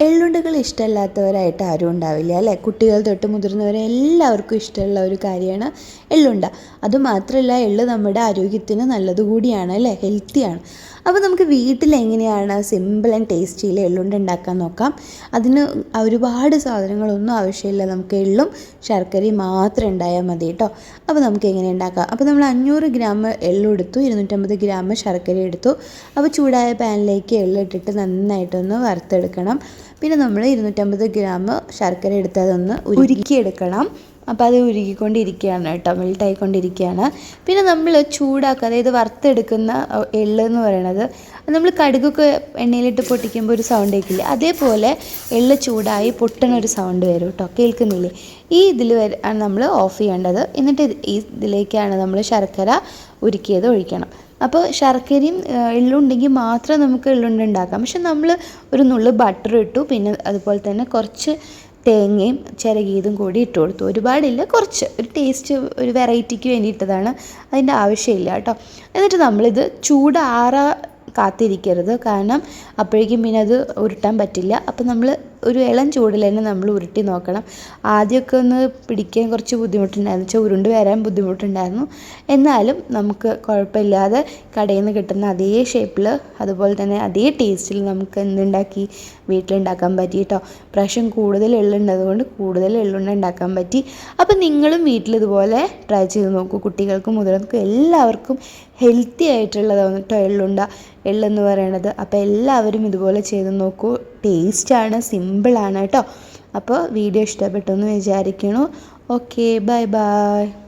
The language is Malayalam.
എള്ളുണ്ടകൾ ഇഷ്ടമല്ലാത്തവരായിട്ട് ആരും ഉണ്ടാവില്ല അല്ലേ? കുട്ടികൾ തൊട്ട് മുതിർന്നവരെ എല്ലാവർക്കും ഇഷ്ടമുള്ള ഒരു കാര്യമാണ് എള്ളുണ്ട. അതുമാത്രമല്ല, എള്ള് നമ്മുടെ ആരോഗ്യത്തിന് നല്ലതുകൂടിയാണ് അല്ലേ, ഹെൽത്തിയാണ്. അപ്പോൾ നമുക്ക് വീട്ടിൽ എങ്ങനെയാണ് സിമ്പിൾ ആൻഡ് ടേസ്റ്റിയിൽ എള്ളുണ്ട ഉണ്ടാക്കാൻ നോക്കാം. അതിന് ഒരുപാട് സാധനങ്ങളൊന്നും ആവശ്യമില്ല. നമുക്ക് എള്ളും ശർക്കരയും മാത്രം ഉണ്ടായാൽ മതി കേട്ടോ. അപ്പോൾ നമുക്ക് എങ്ങനെ ഉണ്ടാക്കാം? അപ്പോൾ നമ്മൾ 500 ഗ്രാം എള്ളെടുത്തു, 250 ഗ്രാം ശർക്കര എടുത്തു. അപ്പോൾ ചൂടായ പാനിലേക്ക് എള്ളിട്ടിട്ട് നന്നായിട്ടൊന്ന് വറുത്തെടുക്കണം. പിന്നെ നമ്മൾ 250 ഗ്രാം ശർക്കര എടുത്ത് അതൊന്ന് ഉരുക്കിയെടുക്കണം. അപ്പോൾ അത് ഉരുകിക്കൊണ്ടിരിക്കുകയാണ് കേട്ടോ, മെൽട്ടായിക്കൊണ്ടിരിക്കുകയാണ്. പിന്നെ നമ്മൾ ചൂടാക്കുക, അതായത് വറുത്തെടുക്കുന്ന എള്ള് എന്ന് പറയണത് നമ്മൾ കടുകൊക്കെ എണ്ണയിലിട്ട് പൊട്ടിക്കുമ്പോൾ ഒരു സൗണ്ട് കേൾക്കില്ലേ, അതേപോലെ എള്ള് ചൂടായി പൊട്ടണൊരു സൗണ്ട് വരും കേട്ടോ, കേൾക്കുന്നില്ലേ? ഈ ഇതിൽ ആണ് നമ്മൾ ഓഫ് ചെയ്യേണ്ടത്. എന്നിട്ട് ഈ ഇതിലേക്കാണ് നമ്മൾ ശർക്കര ഉരുക്കിയത് ഒഴിക്കണം. അപ്പോൾ ശർക്കരയും എള്ളും ഉണ്ടെങ്കിൽ മാത്രം നമുക്ക് എള്ളുണ്ട ഉണ്ടാക്കാം. പക്ഷെ നമ്മൾ ഒരു നുള്ള് ബട്ടർ ഇട്ടു, പിന്നെ അതുപോലെ തന്നെ കുറച്ച് തേങ്ങയും ചിരകിയതും കൂടി ഇട്ട് കൊടുത്തു. ഒരുപാടില്ല, കുറച്ച് ഒരു ടേസ്റ്റ്, ഒരു വെറൈറ്റിക്ക് വേണ്ടിയിട്ടതാണ്, അതിൻ്റെ ആവശ്യമില്ല കേട്ടോ. എന്നിട്ട് നമ്മളിത് കാത്തിരിക്കരുത്, കാരണം അപ്പോഴേക്കും പിന്നെ അത് ഉരുട്ടാൻ പറ്റില്ല. അപ്പോൾ നമ്മൾ ഒരു ഇളം ചൂടിൽ തന്നെ നമ്മൾ ഉരുട്ടി നോക്കണം. ആദ്യമൊക്കെ ഒന്ന് പിടിക്കാൻ കുറച്ച് ബുദ്ധിമുട്ടുണ്ടായിരുന്നു, വെച്ചാൽ ഉരുണ്ട് വരാൻ ബുദ്ധിമുട്ടുണ്ടായിരുന്നു. എന്നാലും നമുക്ക് കുഴപ്പമില്ലാതെ കടയിൽ നിന്ന് കിട്ടുന്ന അതേ ഷേപ്പിൽ, അതുപോലെ തന്നെ അതേ ടേസ്റ്റിൽ നമുക്ക് എന്തുണ്ടാക്കി വീട്ടിലുണ്ടാക്കാൻ പറ്റി കേട്ടോ. പ്രാവശ്യം കൂടുതൽ എള്ളുണ്ടതുകൊണ്ട് കൂടുതൽ എള്ളുണ്ട ഉണ്ടാക്കാൻ പറ്റി. അപ്പം നിങ്ങളും വീട്ടിൽ ഇതുപോലെ ട്രൈ ചെയ്ത് നോക്കൂ. കുട്ടികൾക്കും മുതിർന്നവർക്കും എല്ലാവർക്കും ഹെൽത്തി ആയിട്ടുള്ളതാണ് കേട്ടോ എള്ളെന്ന് പറയണത്. അപ്പോൾ എല്ലാവരും ഇതുപോലെ ചെയ്ത് നോക്കൂ. ടേസ്റ്റാണ്, സിമ്പിളാണ് കേട്ടോ. അപ്പോൾ വീഡിയോ ഇഷ്ടപ്പെട്ടു എന്ന് വിചാരിക്കുന്നു. Okay, bye bye.